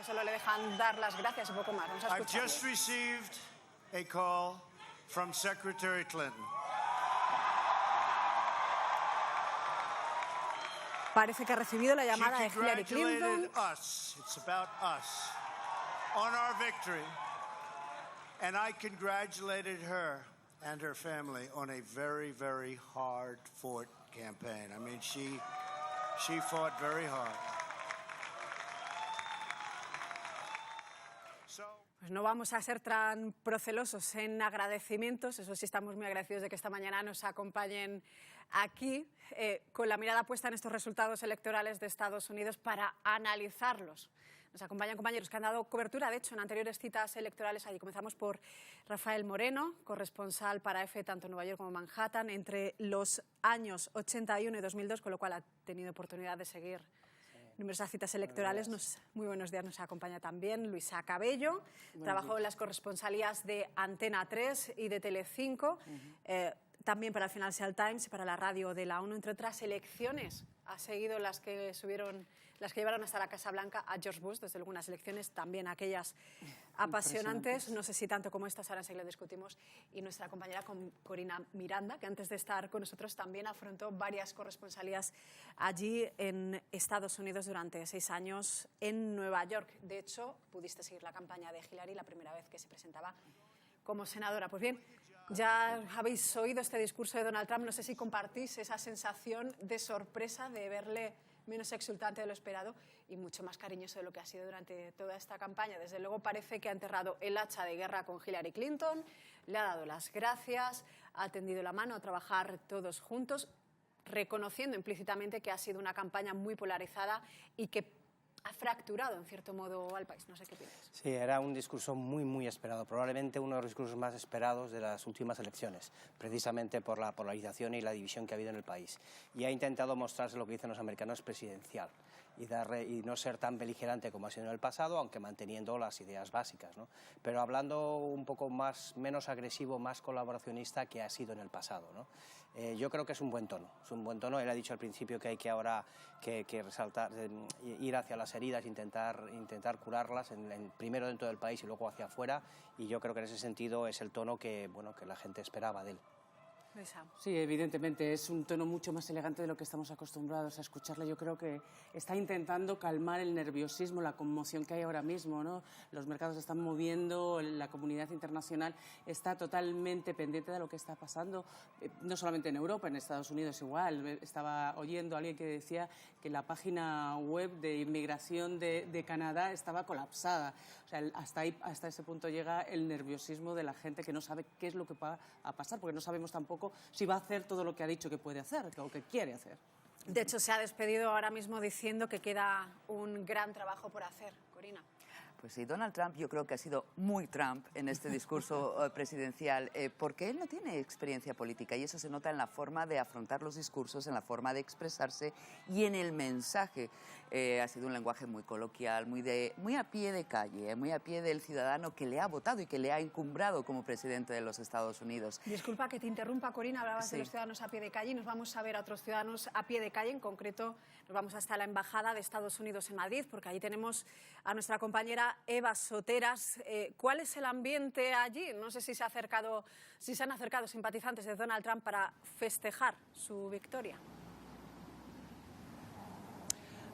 que solo le dejan dar las gracias y poco más. Vamos a escucharle. I've just received a call from Secretary Clinton. Parece que ha recibido la llamada de Hillary Clinton. It's about us on our victory, and I congratulated her and her family on a very, very hard-fought campaign. I mean, she fought very hard. Pues no vamos a ser tan procelosos en agradecimientos, eso sí estamos muy agradecidos de que esta mañana nos acompañen aquí con la mirada puesta en estos resultados electorales de Estados Unidos para analizarlos. Nos acompañan compañeros que han dado cobertura, de hecho, en anteriores citas electorales. Allí comenzamos por Rafael Moreno, corresponsal para EFE tanto en Nueva York como en Manhattan, entre los años 81 y 2002, con lo cual ha tenido oportunidad de seguir numerosas citas electorales. Muy buenos días, nos acompaña también Luisa Cabello. Trabajó en las corresponsalías de Antena 3 y de Telecinco, también para el Financial Times y para la radio de la ONU, entre otras elecciones. Ha seguido las que llevaron hasta la Casa Blanca a George Bush, desde algunas elecciones, también aquellas apasionantes, no sé si tanto como estas, ahora enseguida discutimos. Y nuestra compañera Corina Miranda, que antes de estar con nosotros también afrontó varias corresponsalías allí en Estados Unidos durante 6 años en Nueva York. De hecho, pudiste seguir la campaña de Hillary la primera vez que se presentaba como senadora. Pues bien, ya habéis oído este discurso de Donald Trump. No sé si compartís esa sensación de sorpresa de verle menos exultante de lo esperado y mucho más cariñoso de lo que ha sido durante toda esta campaña. Desde luego parece que ha enterrado el hacha de guerra con Hillary Clinton, le ha dado las gracias, ha tendido la mano a trabajar todos juntos, reconociendo implícitamente que ha sido una campaña muy polarizada y que ha fracturado en cierto modo al país. No sé qué piensas. Sí, era un discurso muy, muy esperado, probablemente uno de los discursos más esperados de las últimas elecciones, precisamente por la polarización y la división que ha habido en el país. Y ha intentado mostrarse lo que dicen los americanos presidencial y no ser tan beligerante como ha sido en el pasado, aunque manteniendo las ideas básicas, ¿no? Pero hablando un poco menos agresivo, más colaboracionista que ha sido en el pasado, ¿no? Yo creo que es un buen tono, Él ha dicho al principio que hay que ahora que resaltar, ir hacia las heridas, intentar curarlas, primero dentro del país y luego hacia afuera, y yo creo que en ese sentido es el tono que la gente esperaba de él. Sí, evidentemente, es un tono mucho más elegante de lo que estamos acostumbrados a escucharle. Yo creo que está intentando calmar el nerviosismo, la conmoción que hay ahora mismo, ¿no? Los mercados se están moviendo, la comunidad internacional está totalmente pendiente de lo que está pasando, no solamente en Europa, en Estados Unidos igual. Estaba oyendo a alguien que decía que la página web de inmigración de Canadá estaba colapsada. O sea, hasta ese punto llega el nerviosismo de la gente que no sabe qué es lo que va a pasar, porque no sabemos tampoco si va a hacer todo lo que ha dicho que puede hacer o que quiere hacer. De hecho, se ha despedido ahora mismo diciendo que queda un gran trabajo por hacer. Corina. Pues sí, Donald Trump yo creo que ha sido muy Trump en este discurso presidencial, porque él no tiene experiencia política y eso se nota en la forma de afrontar los discursos, en la forma de expresarse y en el mensaje. Ha sido un lenguaje muy coloquial, muy a pie de calle, muy a pie del ciudadano que le ha votado y que le ha encumbrado como presidente de los Estados Unidos. Disculpa que te interrumpa, Corina, hablabas de los ciudadanos a pie de calle y nos vamos a ver a otros ciudadanos a pie de calle. En concreto, nos vamos hasta la Embajada de Estados Unidos en Madrid, porque allí tenemos a nuestra compañera Eva Soteras. ¿Cuál es el ambiente allí? No sé si se han acercado simpatizantes de Donald Trump para festejar su victoria.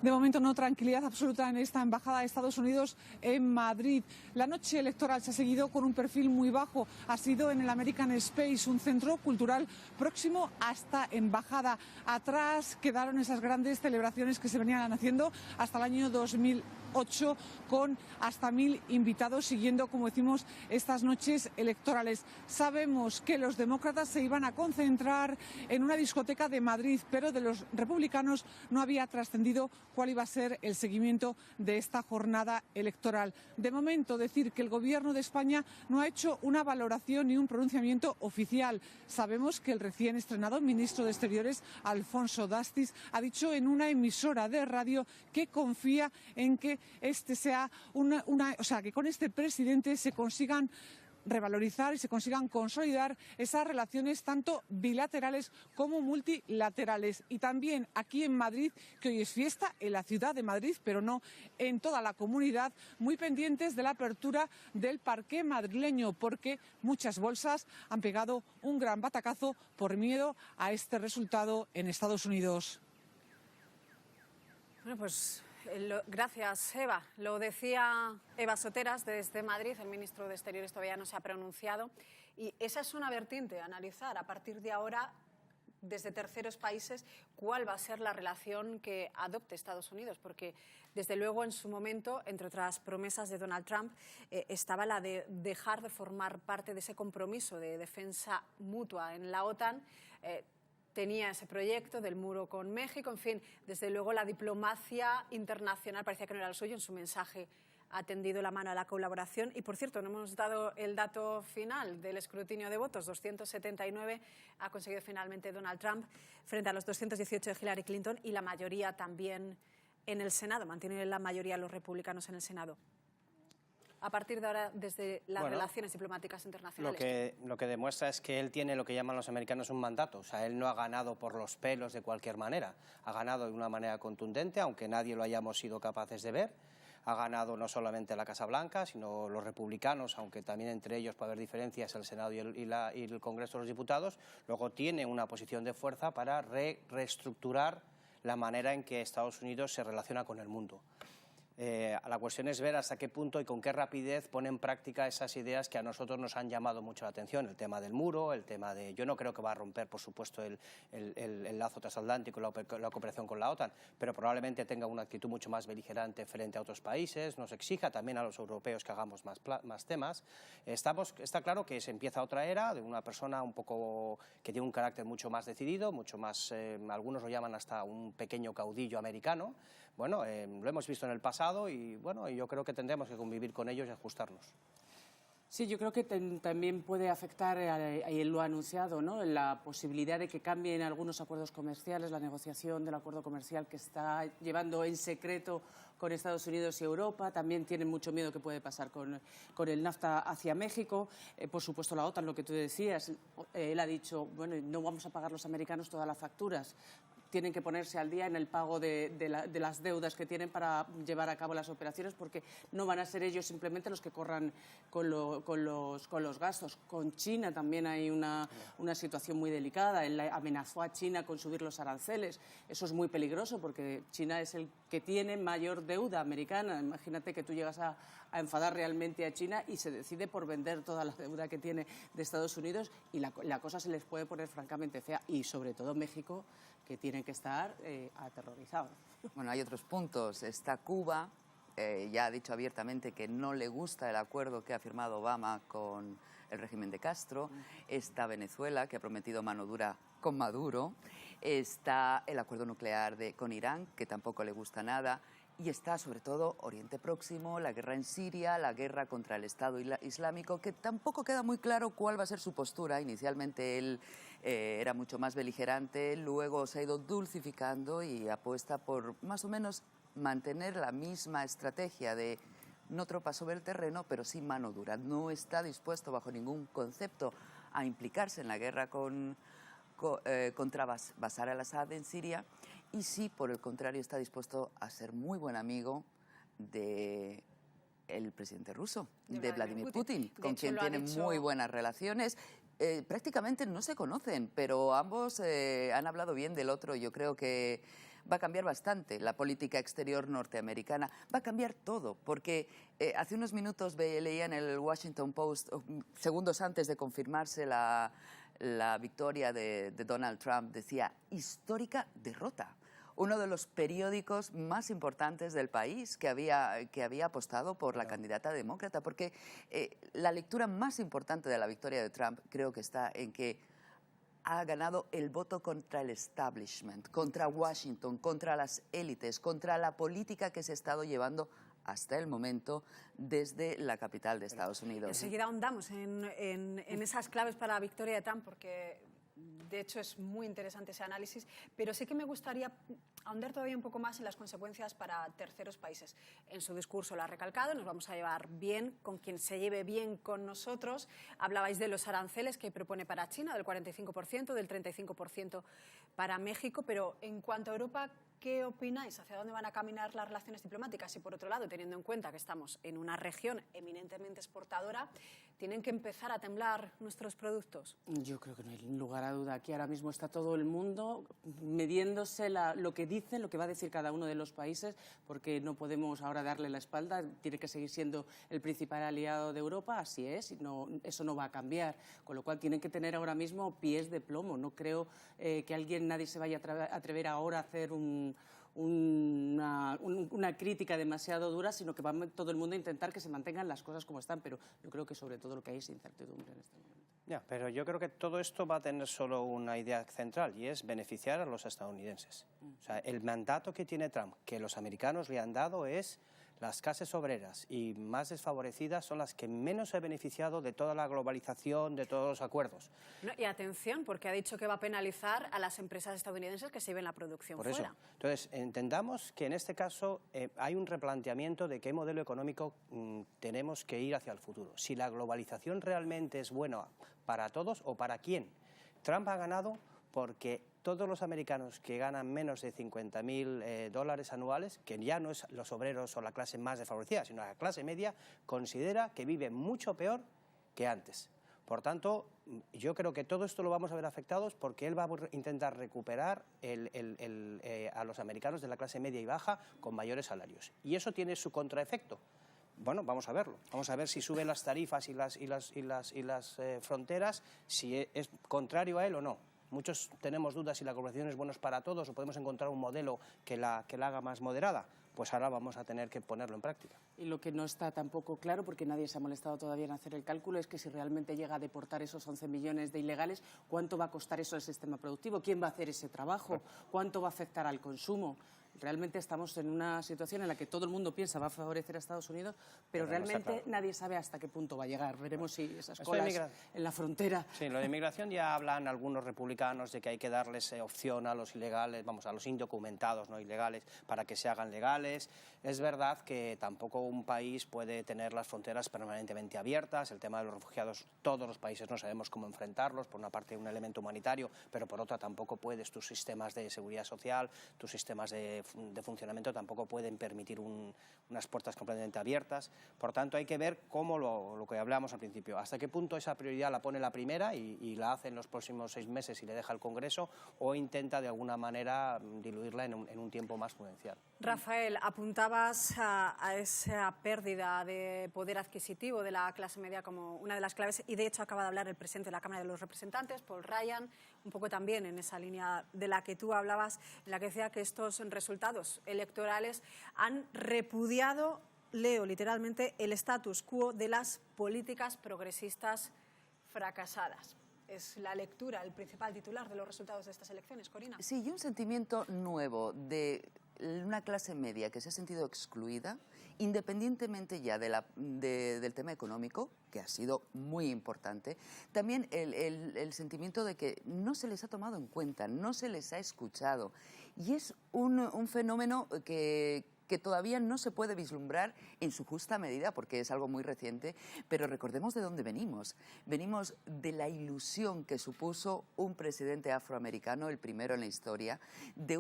De momento no, tranquilidad absoluta en esta Embajada de Estados Unidos en Madrid. La noche electoral se ha seguido con un perfil muy bajo. Ha sido en el American Space, un centro cultural próximo a esta embajada. Atrás quedaron esas grandes celebraciones que se venían haciendo hasta el año 2008 con hasta 1000 invitados siguiendo, como decimos, estas noches electorales. Sabemos que los demócratas se iban a concentrar en una discoteca de Madrid, pero de los republicanos no había trascendido cuál iba a ser el seguimiento de esta jornada electoral. De momento, decir que el Gobierno de España no ha hecho una valoración ni un pronunciamiento oficial. Sabemos que el recién estrenado ministro de Exteriores, Alfonso Dastis, ha dicho en una emisora de radio que confía en que este sea que con este presidente se consigan revalorizar y se consigan consolidar esas relaciones tanto bilaterales como multilaterales. Y también aquí en Madrid, que hoy es fiesta en la ciudad de Madrid, pero no en toda la comunidad, muy pendientes de la apertura del parqué madrileño, porque muchas bolsas han pegado un gran batacazo por miedo a este resultado en Estados Unidos. Bueno, pues gracias, Eva. Lo decía Eva Soteras desde Madrid, el ministro de Exteriores todavía no se ha pronunciado. Y esa es una vertiente a analizar a partir de ahora, desde terceros países, cuál va a ser la relación que adopte Estados Unidos, porque desde luego en su momento, entre otras promesas de Donald Trump, estaba la de dejar de formar parte de ese compromiso de defensa mutua en la OTAN. Tenía ese proyecto del muro con México, en fin, desde luego la diplomacia internacional parecía que no era el suyo. En su mensaje ha tendido la mano a la colaboración. Y, por cierto, no hemos dado el dato final del escrutinio de votos. 279 ha conseguido finalmente Donald Trump frente a los 218 de Hillary Clinton, y la mayoría también en el Senado. Mantienen la mayoría los republicanos en el Senado. A partir de ahora, desde las relaciones diplomáticas internacionales. Lo que demuestra es que él tiene lo que llaman los americanos un mandato. O sea, él no ha ganado por los pelos de cualquier manera. Ha ganado de una manera contundente, aunque nadie lo hayamos sido capaces de ver. Ha ganado no solamente la Casa Blanca, sino los republicanos, aunque también entre ellos puede haber diferencias, el Senado y el Congreso de los Diputados. Luego tiene una posición de fuerza para reestructurar la manera en que Estados Unidos se relaciona con el mundo. La cuestión es ver hasta qué punto y con qué rapidez pone en práctica esas ideas que a nosotros nos han llamado mucho la atención. El tema del muro, el tema de... Yo no creo que va a romper, por supuesto, el lazo transatlántico, la cooperación con la OTAN, pero probablemente tenga una actitud mucho más beligerante frente a otros países, nos exija también a los europeos que hagamos más temas. Está claro que se empieza otra era de una persona un poco que tiene un carácter mucho más decidido, mucho más, algunos lo llaman hasta un pequeño caudillo americano. Bueno, lo hemos visto en el pasado y bueno, yo creo que tendremos que convivir con ellos y ajustarnos. Sí, yo creo que también puede afectar, y él lo ha anunciado, ¿no?, la posibilidad de que cambien algunos acuerdos comerciales, la negociación del acuerdo comercial que está llevando en secreto con Estados Unidos y Europa. También tienen mucho miedo que puede pasar con el NAFTA hacia México. Por supuesto, la OTAN, lo que tú decías, él ha dicho, bueno, no vamos a pagar los americanos todas las facturas. Tienen que ponerse al día en el pago de las deudas que tienen para llevar a cabo las operaciones, porque no van a ser ellos simplemente los que corran con los gastos. Con China también hay una situación muy delicada. Él amenazó a China con subir los aranceles. Eso es muy peligroso porque China es el que tiene mayor deuda americana. Imagínate que tú llegas a enfadar realmente a China y se decide por vender toda la deuda que tiene de Estados Unidos, y la cosa se les puede poner francamente fea, y sobre todo México, que tienen que estar aterrorizados. Bueno, hay otros puntos. Está Cuba, ya ha dicho abiertamente que no le gusta el acuerdo que ha firmado Obama con el régimen de Castro. Está Venezuela, que ha prometido mano dura con Maduro. Está el acuerdo nuclear con Irán, que tampoco le gusta nada. Y está, sobre todo, Oriente Próximo, la guerra en Siria, la guerra contra el Estado Islámico, que tampoco queda muy claro cuál va a ser su postura. Inicialmente él era mucho más beligerante, luego se ha ido dulcificando y apuesta por más o menos mantener la misma estrategia de no tropas sobre el terreno, pero sí mano dura. No está dispuesto bajo ningún concepto a implicarse en la guerra contra Bashar al-Assad en Siria, y sí, por el contrario, está dispuesto a ser muy buen amigo del presidente ruso, de Vladimir Putin, con quien tiene muy buenas relaciones. Prácticamente no se conocen, pero ambos han hablado bien del otro. Yo creo que va a cambiar bastante la política exterior norteamericana. Va a cambiar todo, porque hace unos minutos leía en el Washington Post, segundos antes de confirmarse la victoria de Donald Trump, decía: histórica derrota. Uno de los periódicos más importantes del país que había apostado por la candidata demócrata, porque la lectura más importante de la victoria de Trump creo que está en que ha ganado el voto contra el establishment, contra Washington, contra las élites, contra la política que se ha estado llevando hasta el momento desde la capital de Estados Unidos. Enseguida ahondamos en esas claves para la victoria de Trump, porque De hecho, es muy interesante ese análisis, pero sí que me gustaría ahondar todavía un poco más en las consecuencias para terceros países. En su discurso lo ha recalcado, nos vamos a llevar bien con quien se lleve bien con nosotros. Hablabais de los aranceles que propone para China, del 45%, del 35% para México, pero en cuanto a Europa, ¿qué opináis? ¿Hacia dónde van a caminar las relaciones diplomáticas? Y por otro lado, teniendo en cuenta que estamos en una región eminentemente exportadora, ¿tienen que empezar a temblar nuestros productos? Yo creo que no hay lugar a duda. Aquí ahora mismo está todo el mundo midiéndose lo que dicen, lo que va a decir cada uno de los países, porque no podemos ahora darle la espalda. Tiene que seguir siendo el principal aliado de Europa, así es, y eso no va a cambiar. Con lo cual tienen que tener ahora mismo pies de plomo. No creo que nadie se vaya a atrever ahora a hacer una crítica demasiado dura, sino que va todo el mundo a intentar que se mantengan las cosas como están, pero yo creo que sobre todo lo que hay es incertidumbre en este momento. Ya, pero yo creo que todo esto va a tener solo una idea central y es beneficiar a los estadounidenses. O sea, el mandato que tiene Trump, que los americanos le han dado, es las clases obreras y más desfavorecidas son las que menos se han beneficiado de toda la globalización, de todos los acuerdos. No, y atención, porque ha dicho que va a penalizar a las empresas estadounidenses que se lleven la producción Por fuera. eso. Entonces, entendamos que en este caso hay un replanteamiento de qué modelo económico tenemos que ir hacia el futuro. Si la globalización realmente es buena para todos o para quién. Trump ha ganado porque todos los americanos que ganan menos de $50.000 anuales, que ya no es los obreros o la clase más desfavorecida, sino la clase media, considera que vive mucho peor que antes. Por tanto, yo creo que todo esto lo vamos a ver afectados porque él va a intentar recuperar a los americanos de la clase media y baja con mayores salarios. Y eso tiene su contraefecto. Bueno, vamos a verlo. Vamos a ver si suben las tarifas y las fronteras, si es contrario a él o no. Muchos tenemos dudas si la globalización es buena para todos o podemos encontrar un modelo que la haga más moderada. Pues ahora vamos a tener que ponerlo en práctica. Y lo que no está tampoco claro, porque nadie se ha molestado todavía en hacer el cálculo, es que si realmente llega a deportar esos 11 millones de ilegales, ¿cuánto va a costar eso al sistema productivo? ¿Quién va a hacer ese trabajo? ¿Cuánto va a afectar al consumo? Realmente estamos en una situación en la que todo el mundo piensa va a favorecer a Estados Unidos, pero realmente nadie sabe hasta qué punto va a llegar. Veremos si esas colas en la frontera... Sí, lo de inmigración ya hablan algunos republicanos de que hay que darles opción a los ilegales, vamos, a los indocumentados, no ilegales, para que se hagan legales. Es verdad que tampoco un país puede tener las fronteras permanentemente abiertas. El tema de los refugiados, todos los países no sabemos cómo enfrentarlos. Por una parte, un elemento humanitario, pero por otra tampoco puedes. Tus sistemas de seguridad social, tus sistemas de funcionamiento tampoco pueden permitir unas puertas completamente abiertas. Por tanto, hay que ver cómo lo que hablamos al principio, hasta qué punto esa prioridad la pone la primera y la hace en los próximos 6 meses y le deja al Congreso, o intenta de alguna manera diluirla en un tiempo más prudencial. Rafael, apuntabas a esa pérdida de poder adquisitivo de la clase media como una de las claves, y de hecho acaba de hablar el presidente de la Cámara de los Representantes, Paul Ryan, un poco también en esa línea de la que tú hablabas, en la que decía que estos resultados electorales han repudiado, leo literalmente, el status quo de las políticas progresistas fracasadas. ¿Es la lectura el principal titular de los resultados de estas elecciones, Corina? Sí, y un sentimiento nuevo de una clase media que se ha sentido excluida, independientemente ya del tema económico, que ha sido muy importante, también el sentimiento de que no se les ha tomado en cuenta, no se les ha escuchado. Y es un fenómeno que todavía no se puede vislumbrar en su justa medida, porque es algo muy reciente, pero recordemos de dónde venimos. Venimos de la ilusión que supuso un presidente afroamericano, el primero en la historia, de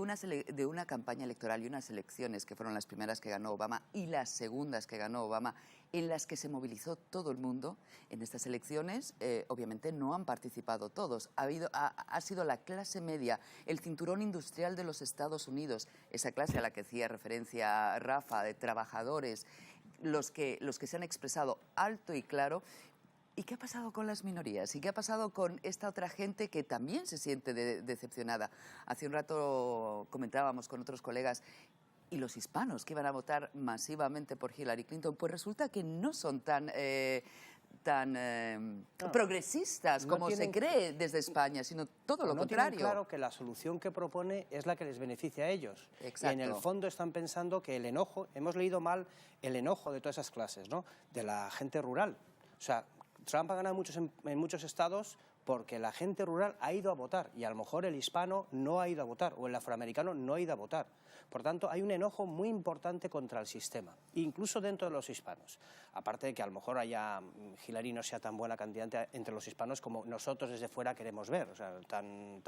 una campaña electoral y unas elecciones que fueron las primeras que ganó Obama y las segundas que ganó Obama, en las que se movilizó todo el mundo. En estas elecciones, obviamente, no han participado todos. Ha sido la clase media, el cinturón industrial de los Estados Unidos, esa clase a la que hacía referencia Rafa, de trabajadores, los que se han expresado alto y claro. ¿Y qué ha pasado con las minorías? ¿Y qué ha pasado con esta otra gente que también se siente decepcionada? Hace un rato comentábamos con otros colegas, y los hispanos que iban a votar masivamente por Hillary Clinton, pues resulta que no son tan progresistas como se cree desde España, sino todo lo contrario. Tienen claro que la solución que propone es la que les beneficia a ellos. Exacto. Y en el fondo están pensando que el enojo, hemos leído mal el enojo de todas esas clases, ¿no? De la gente rural. O sea, Trump ha ganado en muchos estados porque la gente rural ha ido a votar y a lo mejor el hispano no ha ido a votar o el afroamericano no ha ido a votar. Por tanto, hay un enojo muy importante contra el sistema, incluso dentro de los hispanos. Aparte de que a lo mejor Hillary no sea tan buena candidata entre los hispanos como nosotros desde fuera queremos ver, o sea, tan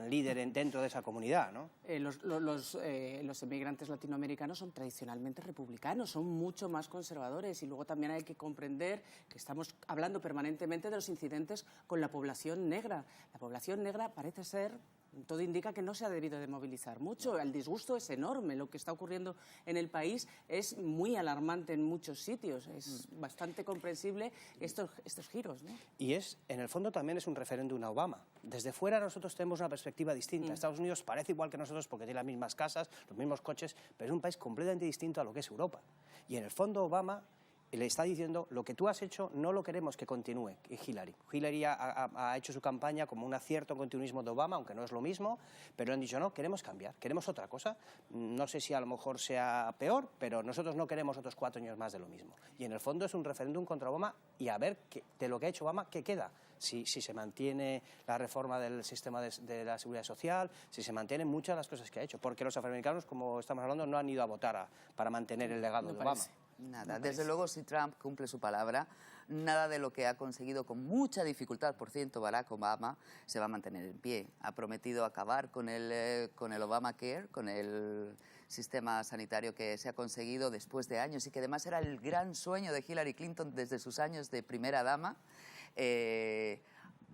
líder dentro de esa comunidad, ¿no? Los emigrantes latinoamericanos son tradicionalmente republicanos, son mucho más conservadores, y luego también hay que comprender que estamos hablando permanentemente de los incidentes con la población negra. La población negra parece ser... Todo indica que no se ha debido de movilizar mucho. El disgusto es enorme. Lo que está ocurriendo en el país es muy alarmante en muchos sitios. Es bastante comprensible estos giros, ¿no? Y en el fondo también es un referéndum a Obama. Desde fuera nosotros tenemos una perspectiva distinta. Estados Unidos parece igual que nosotros porque tiene las mismas casas, los mismos coches, pero es un país completamente distinto a lo que es Europa. Y en el fondo Obama le está diciendo: lo que tú has hecho no lo queremos que continúe Hillary. Hillary ha hecho su campaña como un cierto continuismo de Obama, aunque no es lo mismo, pero han dicho: no, queremos cambiar, queremos otra cosa. No sé si a lo mejor sea peor, pero nosotros no queremos otros 4 años más de lo mismo. Y en el fondo es un referéndum contra Obama, y a ver de lo que ha hecho Obama, ¿qué queda? Si se mantiene la reforma del sistema de la seguridad social, si se mantienen muchas de las cosas que ha hecho, porque los afroamericanos, como estamos hablando, no han ido a votar para mantener el legado de Obama. Nada, desde luego, si Trump cumple su palabra, nada de lo que ha conseguido con mucha dificultad, por cierto, Barack Obama, se va a mantener en pie. Ha prometido acabar con el Obamacare, con el sistema sanitario que se ha conseguido después de años y que además era el gran sueño de Hillary Clinton desde sus años de primera dama.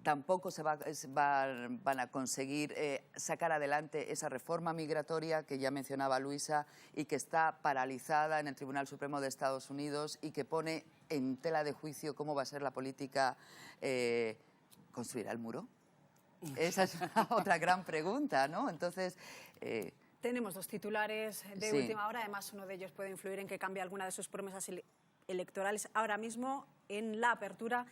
Tampoco van a conseguir sacar adelante esa reforma migratoria que ya mencionaba Luisa y que está paralizada en el Tribunal Supremo de Estados Unidos y que pone en tela de juicio cómo va a ser la política. ¿Construirá el muro? Esa es otra gran pregunta, ¿no? Entonces... Tenemos 2 titulares de última hora, además uno de ellos puede influir en que cambie alguna de sus promesas electorales. Ahora mismo, en la apertura,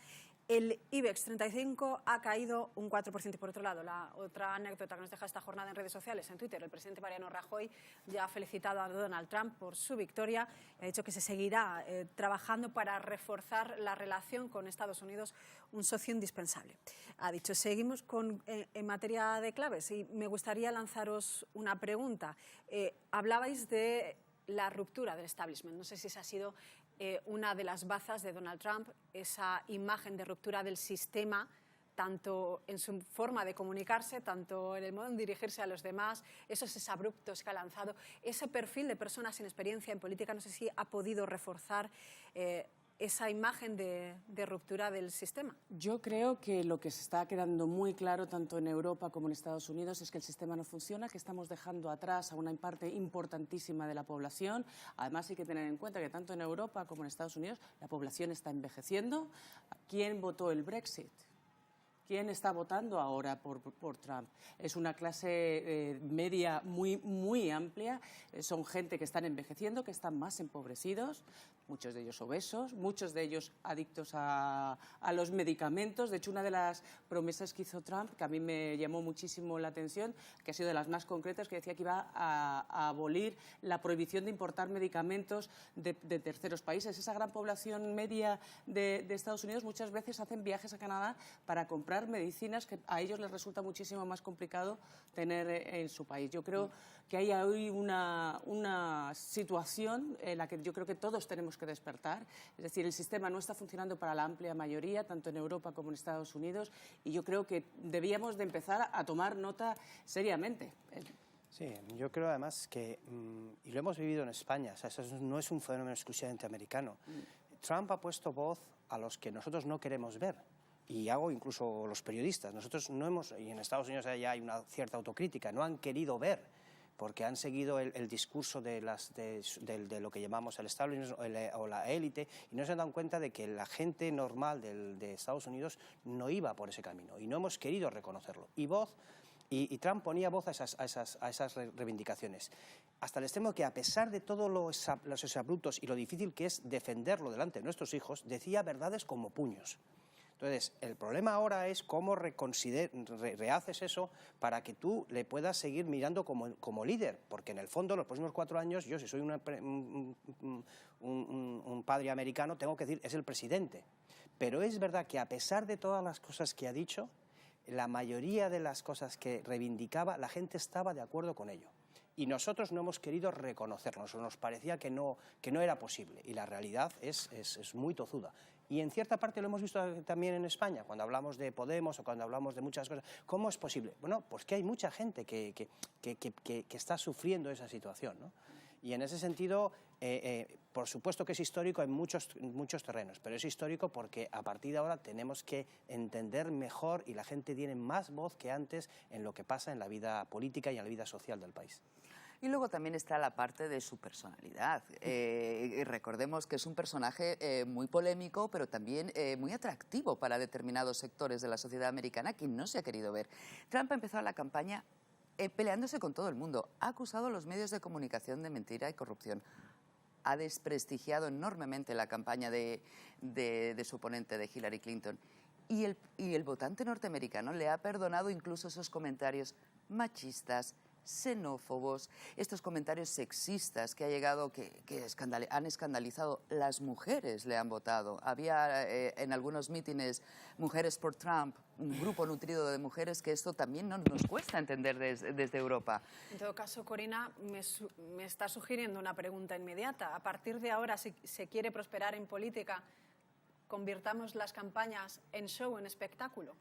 el IBEX 35 ha caído un 4%. Por otro lado, la otra anécdota que nos deja esta jornada en redes sociales, en Twitter, el presidente Mariano Rajoy ya ha felicitado a Donald Trump por su victoria y ha dicho que se seguirá trabajando para reforzar la relación con Estados Unidos, un socio indispensable. Ha dicho: seguimos en materia de claves, y me gustaría lanzaros una pregunta. Hablabais de la ruptura del establishment. No sé si esa ha sido una de las bazas de Donald Trump, esa imagen de ruptura del sistema, tanto en su forma de comunicarse, tanto en el modo de dirigirse a los demás, esos exabruptos que ha lanzado, ese perfil de personas sin experiencia en política. No sé si ha podido reforzar esa imagen de ruptura del sistema. Yo creo que lo que se está quedando muy claro tanto en Europa como en Estados Unidos es que el sistema no funciona, que estamos dejando atrás a una parte importantísima de la población. Además, hay que tener en cuenta que tanto en Europa como en Estados Unidos la población está envejeciendo. ¿Quién votó el Brexit? ¿Quién está votando ahora por Trump? Es una clase media muy amplia. Son gente que están envejeciendo, que están más empobrecidos, muchos de ellos obesos, muchos de ellos adictos a los medicamentos. De hecho, una de las promesas que hizo Trump, que a mí me llamó muchísimo la atención, que ha sido de las más concretas, que decía que iba a abolir la prohibición de importar medicamentos de terceros países. Esa gran población media de Estados Unidos muchas veces hacen viajes a Canadá para comprar medicinas que a ellos les resulta muchísimo más complicado tener en su país. Yo creo que hay hoy una situación en la que yo creo que todos tenemos que despertar. Es decir, el sistema no está funcionando para la amplia mayoría, tanto en Europa como en Estados Unidos, y yo creo que debíamos de empezar a tomar nota seriamente. Sí, yo creo además que, y lo hemos vivido en España, o sea, eso no es un fenómeno exclusivamente americano. Trump ha puesto voz a los que nosotros no queremos ver. Y hago incluso los periodistas. Nosotros no hemos, y en Estados Unidos ya hay una cierta autocrítica, no han querido ver, porque han seguido el discurso de lo que llamamos el establishment o la élite, y no se han dado cuenta de que la gente normal de Estados Unidos no iba por ese camino, y no hemos querido reconocerlo. Y Trump ponía voz a esas reivindicaciones, hasta el extremo que, a pesar de todos los exabruptos y lo difícil que es defenderlo delante de nuestros hijos, decía verdades como puños. Entonces, el problema ahora es cómo rehaces eso para que tú le puedas seguir mirando como líder, porque en el fondo, los próximos 4 años, yo si soy un padre americano, tengo que decir, es el presidente. Pero es verdad que a pesar de todas las cosas que ha dicho, la mayoría de las cosas que reivindicaba, la gente estaba de acuerdo con ello. Y nosotros no hemos querido reconocernos, nos parecía que no era posible. Y la realidad es muy tozuda. Y en cierta parte lo hemos visto también en España, cuando hablamos de Podemos o cuando hablamos de muchas cosas. ¿Cómo es posible? Bueno, pues que hay mucha gente que está sufriendo esa situación, ¿no? Y en ese sentido, por supuesto que es histórico en muchos terrenos, pero es histórico porque a partir de ahora tenemos que entender mejor y la gente tiene más voz que antes en lo que pasa en la vida política y en la vida social del país. Y luego también está la parte de su personalidad. Recordemos que es un personaje muy polémico, pero también muy atractivo para determinados sectores de la sociedad americana que no se ha querido ver. Trump ha empezado la campaña peleándose con todo el mundo. Ha acusado a los medios de comunicación de mentira y corrupción. Ha desprestigiado enormemente la campaña de su oponente, de Hillary Clinton. Y el votante norteamericano le ha perdonado incluso esos comentarios machistas, xenófobos, estos comentarios sexistas que han escandalizado. Las mujeres le han votado. Había en algunos mítines Mujeres por Trump, un grupo nutrido de mujeres, que esto también nos cuesta entender desde Europa. En todo caso, Corina, me está sugiriendo una pregunta inmediata. A partir de ahora, si se quiere prosperar en política, ¿convirtamos las campañas en show, en espectáculo?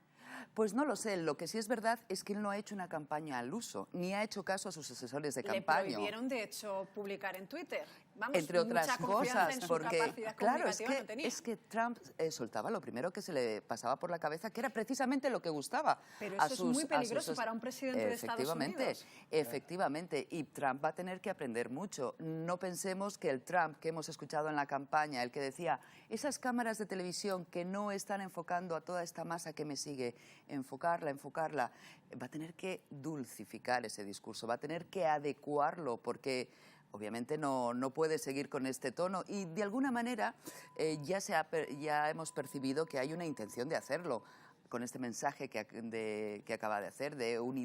Pues no lo sé. Lo que sí es verdad es que él no ha hecho una campaña al uso, ni ha hecho caso a sus asesores de campaña. Le prohibieron, de hecho, publicar en Twitter. Vamos, entre otras cosas, porque claro, es que Trump soltaba lo primero que se le pasaba por la cabeza, que era precisamente lo que gustaba. Pero eso es muy peligroso para un presidente de Estados Unidos. Efectivamente, y Trump va a tener que aprender mucho. No pensemos que el Trump que hemos escuchado en la campaña, el que decía, esas cámaras de televisión que no están enfocando a toda esta masa que me sigue, enfocarla, va a tener que dulcificar ese discurso, va a tener que adecuarlo, porque obviamente no puede seguir con este tono y de alguna manera ya hemos percibido que hay una intención de hacerlo con este mensaje que acaba de hacer,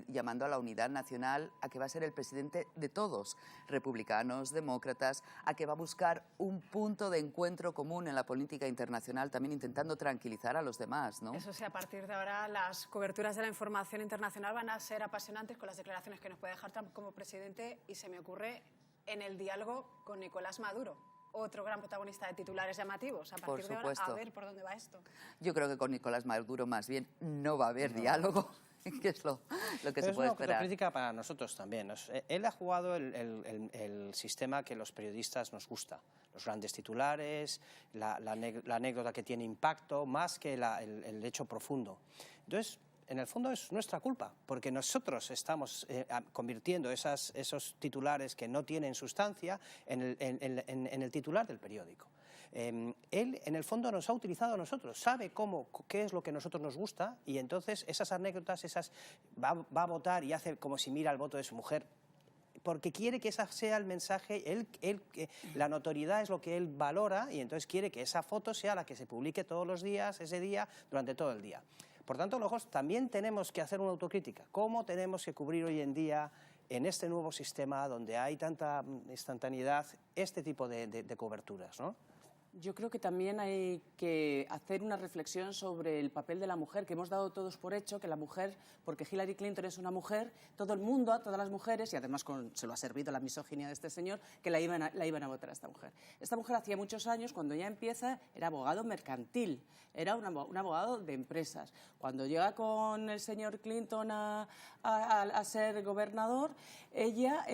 llamando a la unidad nacional, a que va a ser el presidente de todos, republicanos, demócratas, a que va a buscar un punto de encuentro común en la política internacional, también intentando tranquilizar a los demás, ¿no? Eso sí, a partir de ahora las coberturas de la información internacional van a ser apasionantes con las declaraciones que nos puede dejar Trump como presidente, y se me ocurre en el diálogo con Nicolás Maduro, otro gran protagonista de titulares llamativos. A partir de ahora, a ver por dónde va esto. Yo creo que con Nicolás Maduro más bien no va a haber diálogo, que es lo que se puede esperar. Es una crítica para nosotros también. Él ha jugado el sistema que los periodistas nos gusta. Los grandes titulares, la anécdota que tiene impacto, más que el hecho profundo. Entonces, en el fondo es nuestra culpa, porque nosotros estamos convirtiendo esos titulares que no tienen sustancia en el titular del periódico. Él, en el fondo, nos ha utilizado a nosotros, sabe qué es lo que a nosotros nos gusta, y entonces esas anécdotas, va a votar y hace como si mira el voto de su mujer, porque quiere que ese sea el mensaje, la notoriedad es lo que él valora, y entonces quiere que esa foto sea la que se publique todos los días, ese día, durante todo el día. Por tanto, nosotros también tenemos que hacer una autocrítica. ¿Cómo tenemos que cubrir hoy en día, en este nuevo sistema donde hay tanta instantaneidad, este tipo de coberturas, ¿no? Yo creo que también hay que hacer una reflexión sobre el papel de la mujer, que hemos dado todos por hecho que la mujer, porque Hillary Clinton es una mujer, todo el mundo, todas las mujeres, y además se lo ha servido la misoginia de este señor, que la iban a votar a esta mujer. Esta mujer hacía muchos años, cuando ya empieza, era abogado mercantil, era un abogado de empresas. Cuando llega con el señor Clinton a ser gobernador, ella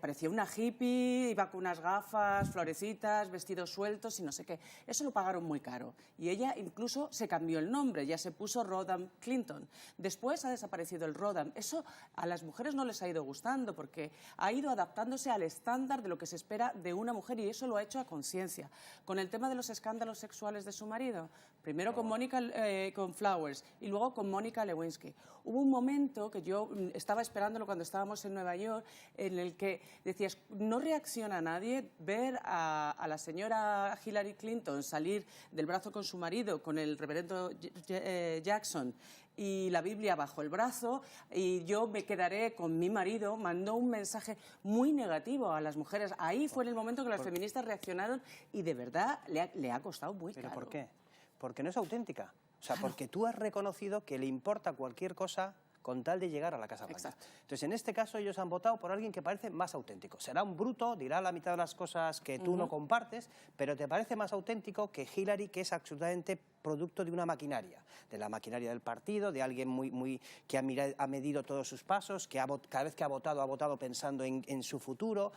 parecía una hippie, iba con unas gafas, florecitas, vestidos sueltos y no sé qué. Eso lo pagaron muy caro. Y ella incluso se cambió el nombre, ya se puso Rodham Clinton. Después ha desaparecido el Rodham. Eso a las mujeres no les ha ido gustando porque ha ido adaptándose al estándar de lo que se espera de una mujer, y eso lo ha hecho a conciencia. Con el tema de los escándalos sexuales de su marido, primero con Flowers y luego con Mónica Lewinsky. Hubo un momento que yo estaba esperándolo cuando estábamos en Nueva York, en el que decías, no reacciona nadie ver a la señora Hillary Clinton salir del brazo con su marido, con el reverendo Jackson y la Biblia bajo el brazo, y yo me quedaré con mi marido. Mandó un mensaje muy negativo a las mujeres. Ahí fue en el momento que las feministas reaccionaron, y de verdad le ha costado muy caro. ¿Pero por qué? porque no es auténtica. O sea, porque tú has reconocido que le importa cualquier cosa con tal de llegar a la Casa Blanca. Exacto. Entonces, en este caso, ellos han votado por alguien que parece más auténtico. Será un bruto, dirá la mitad de las cosas que tú no compartes, pero te parece más auténtico que Hillary, que es absolutamente producto de una maquinaria, de la maquinaria del partido, de alguien que ha medido todos sus pasos, que cada vez que ha votado pensando en su futuro,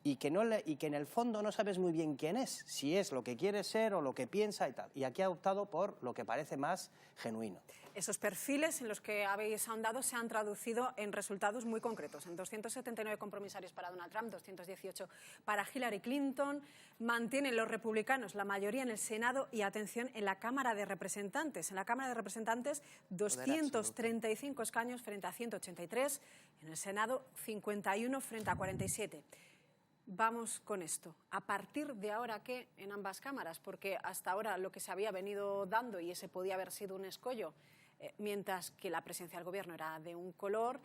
y que en el fondo no sabes muy bien quién es, si es lo que quiere ser o lo que piensa y tal. Y aquí ha optado por lo que parece más genuino. Esos perfiles en los que habéis ahondado se han traducido en resultados muy concretos. En 279 compromisarios para Donald Trump, 218 para Hillary Clinton. Mantienen los republicanos la mayoría en el Senado y, atención, en la Cámara de Representantes. En la Cámara de Representantes, 235 escaños frente a 183. En el Senado, 51 frente a 47. Vamos con esto. ¿A partir de ahora qué en ambas cámaras? Porque hasta ahora lo que se había venido dando, y ese podía haber sido un escollo, mientras que la presidencia del gobierno era de un color,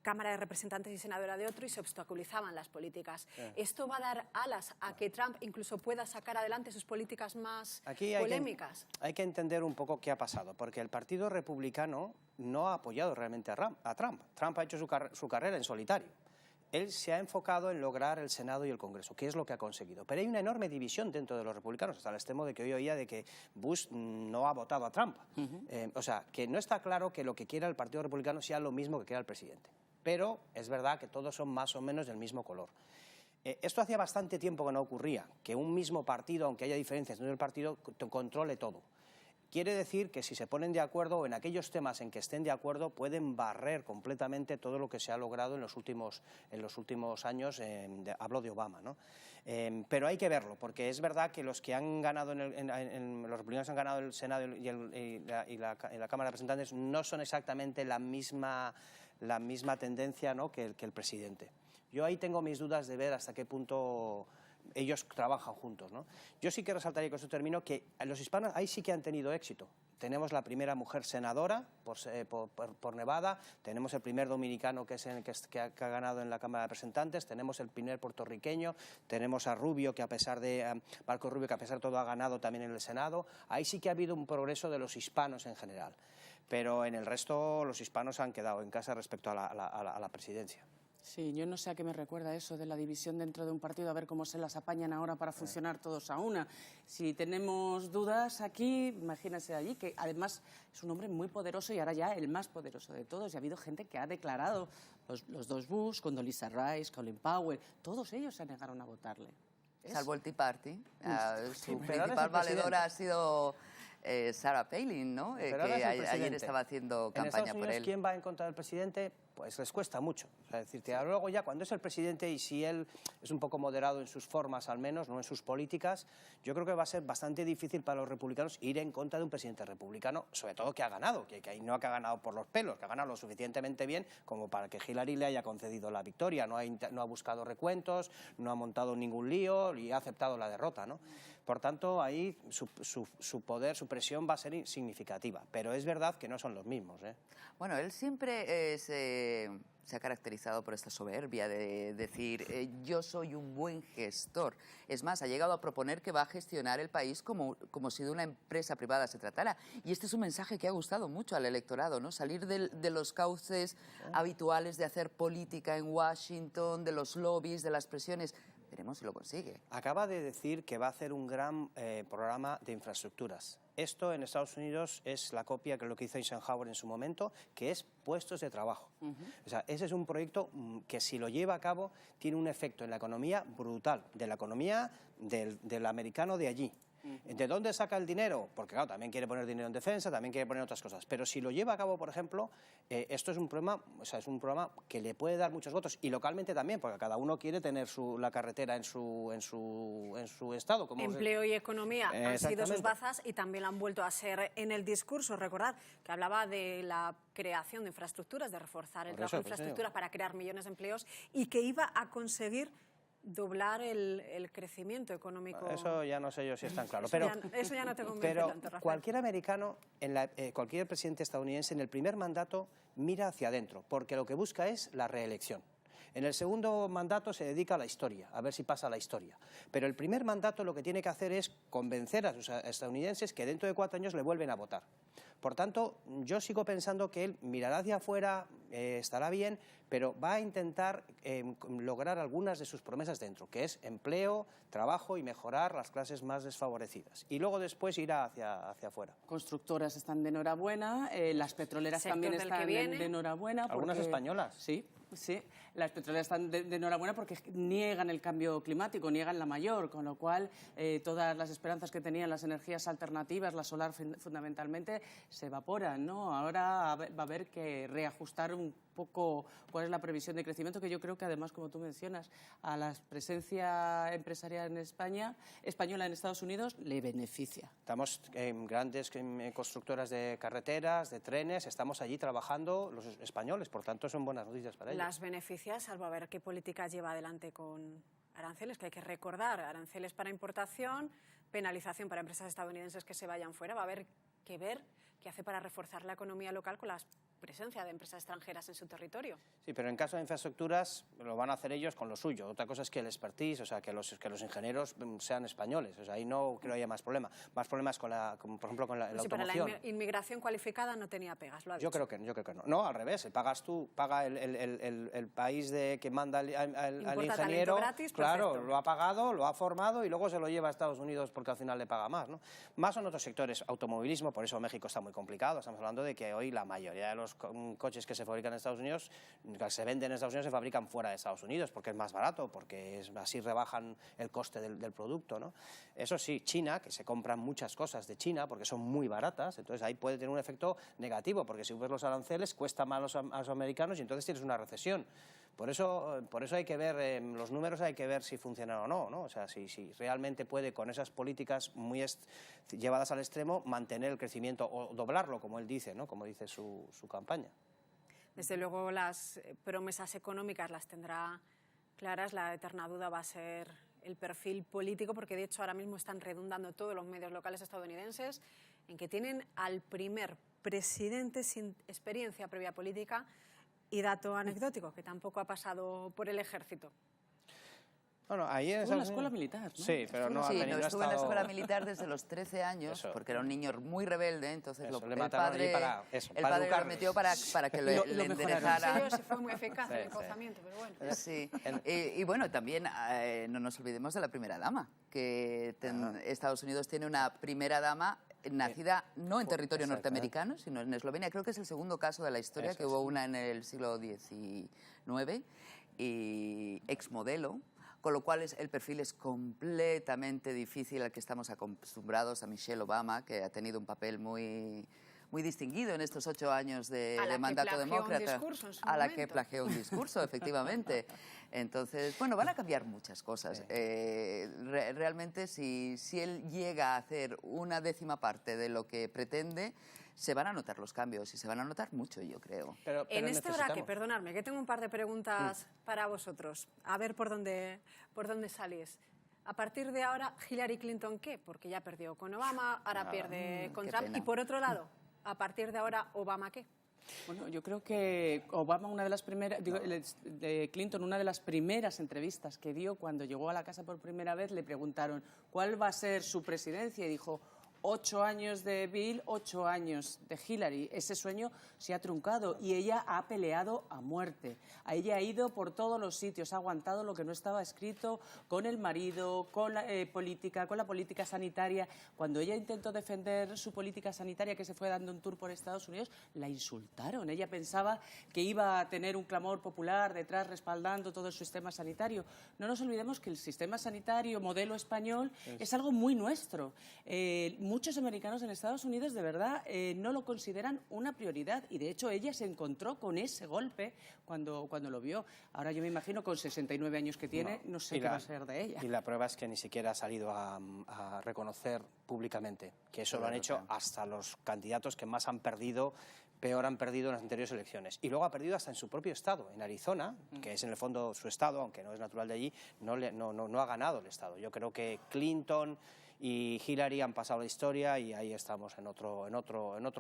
Cámara de Representantes y Senado era de otro, y se obstaculizaban las políticas. ¿Esto va a dar alas a que Trump incluso pueda sacar adelante sus políticas más polémicas? Hay que entender un poco qué ha pasado, porque el Partido Republicano no ha apoyado realmente a Trump. Trump ha hecho su carrera en solitario. Él se ha enfocado en lograr el Senado y el Congreso, que es lo que ha conseguido. Pero hay una enorme división dentro de los republicanos, hasta el extremo de que hoy oía de que Bush no ha votado a Trump. O sea, que no está claro que lo que quiera el Partido Republicano sea lo mismo que quiera el presidente. Pero es verdad que todos son más o menos del mismo color. Esto hacía bastante tiempo que no ocurría, que un mismo partido, aunque haya diferencias dentro del partido, controle todo. Quiere decir que si se ponen de acuerdo, o en aquellos temas en que estén de acuerdo, pueden barrer completamente todo lo que se ha logrado en los últimos años, hablo de Obama, ¿no? Pero hay que verlo, porque es verdad que los que han ganado, los republicanos han ganado el Senado y la Cámara de Representantes no son exactamente la misma tendencia, ¿no?, que el presidente. Yo ahí tengo mis dudas de ver hasta qué punto ellos trabajan juntos, ¿no? Yo sí que resaltaría, con eso termino, que los hispanos ahí sí que han tenido éxito. Tenemos la primera mujer senadora por Nevada, tenemos el primer dominicano que ha ganado en la Cámara de Representantes, tenemos el primer puertorriqueño, tenemos a Rubio, Marco Rubio, que a pesar de todo ha ganado también en el Senado. Ahí sí que ha habido un progreso de los hispanos en general, pero en el resto los hispanos han quedado en casa respecto a la presidencia. Sí, yo no sé a qué me recuerda eso de la división dentro de un partido, a ver cómo se las apañan ahora para funcionar todos a una. Si tenemos dudas aquí, imagínense allí, que además es un hombre muy poderoso y ahora ya el más poderoso de todos. Y ha habido gente que ha declarado, los dos Bush, Condoleezza Rice, Colin Powell, todos ellos se negaron a votarle. Salvo el Tea Party. Su pero principal valedora ha sido Sarah Palin, ¿no? Que ayer estaba haciendo campaña por él. ¿Quién va en contra del presidente? Pues les cuesta mucho. O sea, decirte, luego ya cuando es el presidente y si él es un poco moderado en sus formas al menos, no en sus políticas, yo creo que va a ser bastante difícil para los republicanos ir en contra de un presidente republicano, sobre todo que ha ganado, que no ha ganado por los pelos, que ha ganado lo suficientemente bien como para que Hillary le haya concedido la victoria, no ha buscado recuentos, no ha montado ningún lío y ha aceptado la derrota, ¿no? Por tanto, ahí su poder, su presión va a ser significativa, pero es verdad que no son los mismos, ¿eh? Bueno, él siempre se ha caracterizado por esta soberbia de decir yo soy un buen gestor. Es más, ha llegado a proponer que va a gestionar el país como si de una empresa privada se tratara. Y este es un mensaje que ha gustado mucho al electorado, ¿no? Salir de los cauces habituales de hacer política en Washington, de los lobbies, de las presiones. Veremos si lo consigue. Acaba de decir que va a hacer un gran programa de infraestructuras. Esto en Estados Unidos es la copia de lo que hizo Eisenhower en su momento, que es puestos de trabajo. O sea, ese es un proyecto que si lo lleva a cabo tiene un efecto en la economía brutal, de la economía del americano de allí. ¿De dónde saca el dinero? Porque claro, también quiere poner dinero en defensa, también quiere poner otras cosas. Pero si lo lleva a cabo, por ejemplo, esto es un programa, es un programa que le puede dar muchos votos. Y localmente también, porque cada uno quiere tener la carretera en su estado. Empleo y economía han sido sus bazas y también lo han vuelto a ser en el discurso. Recordad que hablaba de la creación de infraestructuras, de reforzar el trabajo de infraestructuras para crear millones de empleos y que iba a conseguir doblar el crecimiento económico. Eso ya no sé yo si es tan claro. Eso ya no te convence tanto, Rafael. Cualquier americano, cualquier presidente estadounidense en el primer mandato mira hacia adentro, porque lo que busca es la reelección. En el segundo mandato se dedica a la historia, a ver si pasa la historia. Pero el primer mandato lo que tiene que hacer es convencer a sus estadounidenses que dentro de 4 años le vuelven a votar. Por tanto, yo sigo pensando que él mirará hacia afuera, estará bien, pero va a intentar lograr algunas de sus promesas dentro, que es empleo, trabajo y mejorar las clases más desfavorecidas. Y luego después irá hacia afuera. Constructoras están de enhorabuena, las petroleras Sector también del están que viene. de enhorabuena. ¿Algunas españolas? Sí, sí. Las petroleras están de enhorabuena porque niegan el cambio climático, niegan la mayor, con lo cual todas las esperanzas que tenían las energías alternativas, la solar fundamentalmente, se evaporan, ¿no? Ahora va a haber que reajustar un poco cuál es la previsión de crecimiento, que yo creo que además, como tú mencionas, a la presencia empresarial en España, española en Estados Unidos, le beneficia. Estamos en grandes constructoras de carreteras, de trenes, estamos allí trabajando los españoles, por tanto son buenas noticias para ellos. Las beneficia, salvo a ver qué políticas lleva adelante con aranceles, que hay que recordar, aranceles para importación, penalización para empresas estadounidenses que se vayan fuera. Va a haber que ver qué hace para reforzar la economía local con la presencia de empresas extranjeras en su territorio. Sí, pero en caso de infraestructuras lo van a hacer ellos con lo suyo. Otra cosa es que el expertise, o sea, que los ingenieros sean españoles. O sea, ahí no creo que haya más problema. Más problemas por ejemplo, con la automoción. Para la inmigración cualificada no tenía pegas, lo ha dicho. Yo creo que no. No, al revés. Pagas tú, paga el país que manda al ingeniero. Gratis, claro, perfecto. lo ha pagado, lo ha formado y luego se lo lleva a Estados Unidos porque al final le paga más, ¿no? Más son otros sectores. Automovilismo, por eso México está muy complicado. Estamos hablando de que hoy la mayoría de los coches que se fabrican en Estados Unidos, que se venden en Estados Unidos, se fabrican fuera de Estados Unidos porque es más barato, porque así rebajan el coste del producto, ¿no? Eso sí, China, que se compran muchas cosas de China porque son muy baratas, entonces ahí puede tener un efecto negativo, porque si subes los aranceles cuesta más a los americanos y entonces tienes una recesión. Por eso hay que ver, los números hay que ver si funcionan o no, ¿no? O sea, si realmente puede con esas políticas muy llevadas al extremo mantener el crecimiento o doblarlo, como él dice, ¿no? Como dice su campaña. Desde luego las promesas económicas las tendrá claras, la eterna duda va a ser el perfil político, porque de hecho ahora mismo están redundando todos los medios locales estadounidenses en que tienen al primer presidente sin experiencia previa política. Y dato anecdótico, que tampoco ha pasado por el ejército. Bueno, ahí estuvo en la escuela militar, ¿no? Sí, pero no ha Sí, venido, estuvo en la escuela militar desde los 13 años, Eso. porque era un niño muy rebelde, entonces Eso, le el mataron allí padre lo educarles. metió para que le En enderezara. serio, se fue muy eficaz Sí, el sí. encozamiento, pero bueno. Sí. Y bueno, también no nos olvidemos de la primera dama, que Estados Unidos tiene una primera dama nacida no en territorio norteamericano, sino en Eslovenia. Creo que es el segundo caso de la historia, Eso que hubo una en el siglo XIX, y exmodelo, con lo cual el perfil es completamente difícil al que estamos acostumbrados, a Michelle Obama, que ha tenido un papel muy distinguido en estos 8 años de mandato demócrata, a la que plagió un discurso, efectivamente. Entonces, bueno, van a cambiar muchas cosas. Realmente, si él llega a hacer una 10ª parte de lo que pretende, se van a notar los cambios y se van a notar mucho, yo creo. Pero en este necesitamos. braque, perdonadme, que tengo un par de preguntas para vosotros. A ver por dónde salís. A partir de ahora, ¿Hillary Clinton qué? Porque ya perdió con Obama, ahora pierde con qué Trump. pena. Y por otro lado, a partir de ahora, ¿Obama qué? Bueno, yo creo que Obama, Clinton, una de las primeras entrevistas que dio cuando llegó a la casa por primera vez, le preguntaron cuál va a ser su presidencia y dijo 8 años de Bill, 8 años de Hillary. Ese sueño se ha truncado y ella ha peleado a muerte. Ella ha ido por todos los sitios, ha aguantado lo que no estaba escrito con el marido, con la política sanitaria. Cuando ella intentó defender su política sanitaria, que se fue dando un tour por Estados Unidos, la insultaron. Ella pensaba que iba a tener un clamor popular detrás respaldando todo el sistema sanitario. No nos olvidemos que el sistema sanitario modelo español es algo muy nuestro. Muchos americanos en Estados Unidos de verdad no lo consideran una prioridad y de hecho ella se encontró con ese golpe cuando lo vio. Ahora yo me imagino con 69 años que tiene, no sé qué va a ser de ella. Y la prueba es que ni siquiera ha salido a reconocer públicamente, que eso lo han hecho hasta los candidatos que más han perdido, peor han perdido en las anteriores elecciones. Y luego ha perdido hasta en su propio estado, en Arizona, que es en el fondo su estado, aunque no es natural de allí, no ha ganado el estado. Yo creo que Clinton y Hillary han pasado la historia y ahí estamos en otro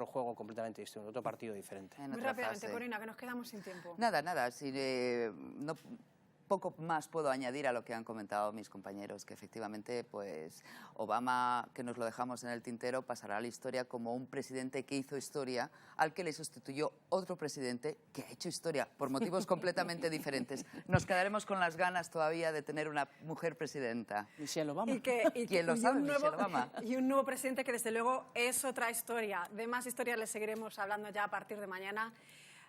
juego completamente distinto, en otro partido diferente. Muy rápidamente, Corina, que nos quedamos sin tiempo. Nada, poco más puedo añadir a lo que han comentado mis compañeros, que efectivamente pues Obama, que nos lo dejamos en el tintero, pasará a la historia como un presidente que hizo historia, al que le sustituyó otro presidente que ha hecho historia por motivos completamente diferentes. Nos quedaremos con las ganas todavía de tener una mujer presidenta. Michelle Obama. ¿Quién lo sabe? Michelle Obama. Y un nuevo presidente que desde luego es otra historia. De más historias les seguiremos hablando ya a partir de mañana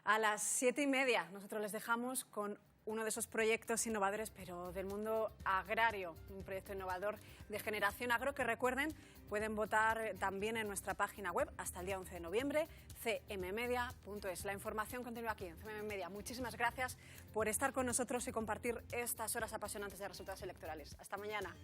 a las 7:30. Nosotros les dejamos con uno de esos proyectos innovadores, pero del mundo agrario, un proyecto innovador de Generación Agro, que recuerden, pueden votar también en nuestra página web hasta el día 11 de noviembre, cmmedia.es. La información continúa aquí en CMM Media. Muchísimas gracias por estar con nosotros y compartir estas horas apasionantes de resultados electorales. Hasta mañana.